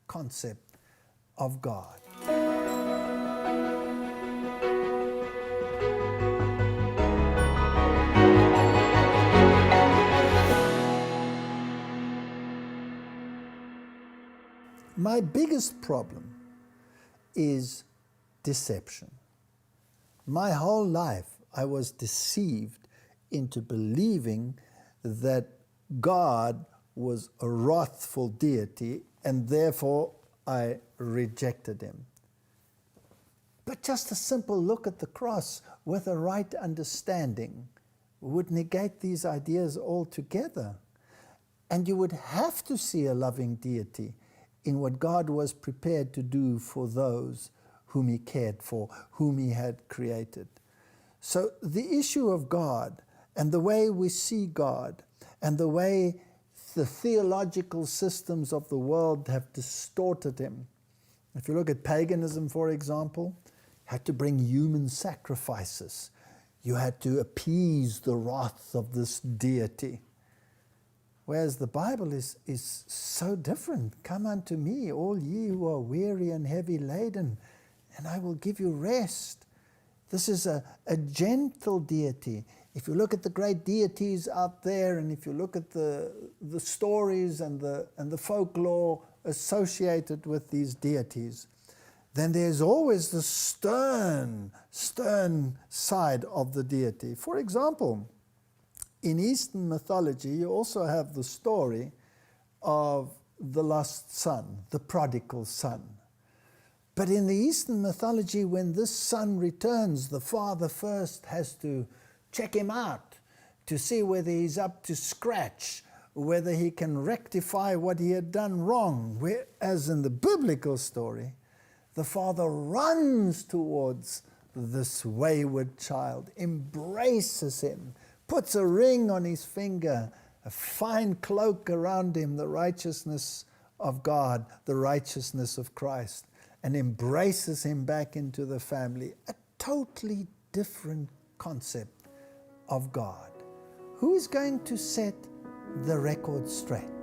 concept of God. My biggest problem is deception. My whole life I was deceived into believing that God was a wrathful deity and therefore I rejected him. But just a simple look at the cross with a right understanding would negate these ideas altogether. And you would have to see a loving deity in what God was prepared to do for those whom he cared for, whom he had created. So the issue of God and the way we see God and the way the theological systems of the world have distorted him. If you look at paganism, for example, you had to bring human sacrifices. You had to appease the wrath of this deity. Whereas the Bible is so different. Come unto me, all ye who are weary and heavy laden, and I will give you rest. This is a gentle deity. If you look at the great deities out there, and if you look at the stories and the folklore associated with these deities, then there's always the stern side of the deity. For example, in Eastern mythology, you also have the story of the lost son, the prodigal son. But in the Eastern mythology, when this son returns, the father first has to check him out to see whether he's up to scratch, whether he can rectify what he had done wrong. Whereas in the biblical story, the father runs towards this wayward child, embraces him, puts a ring on his finger, a fine cloak around him, the righteousness of God, the righteousness of Christ, and embraces him back into the family. A totally different concept of God. Who is going to set the record straight?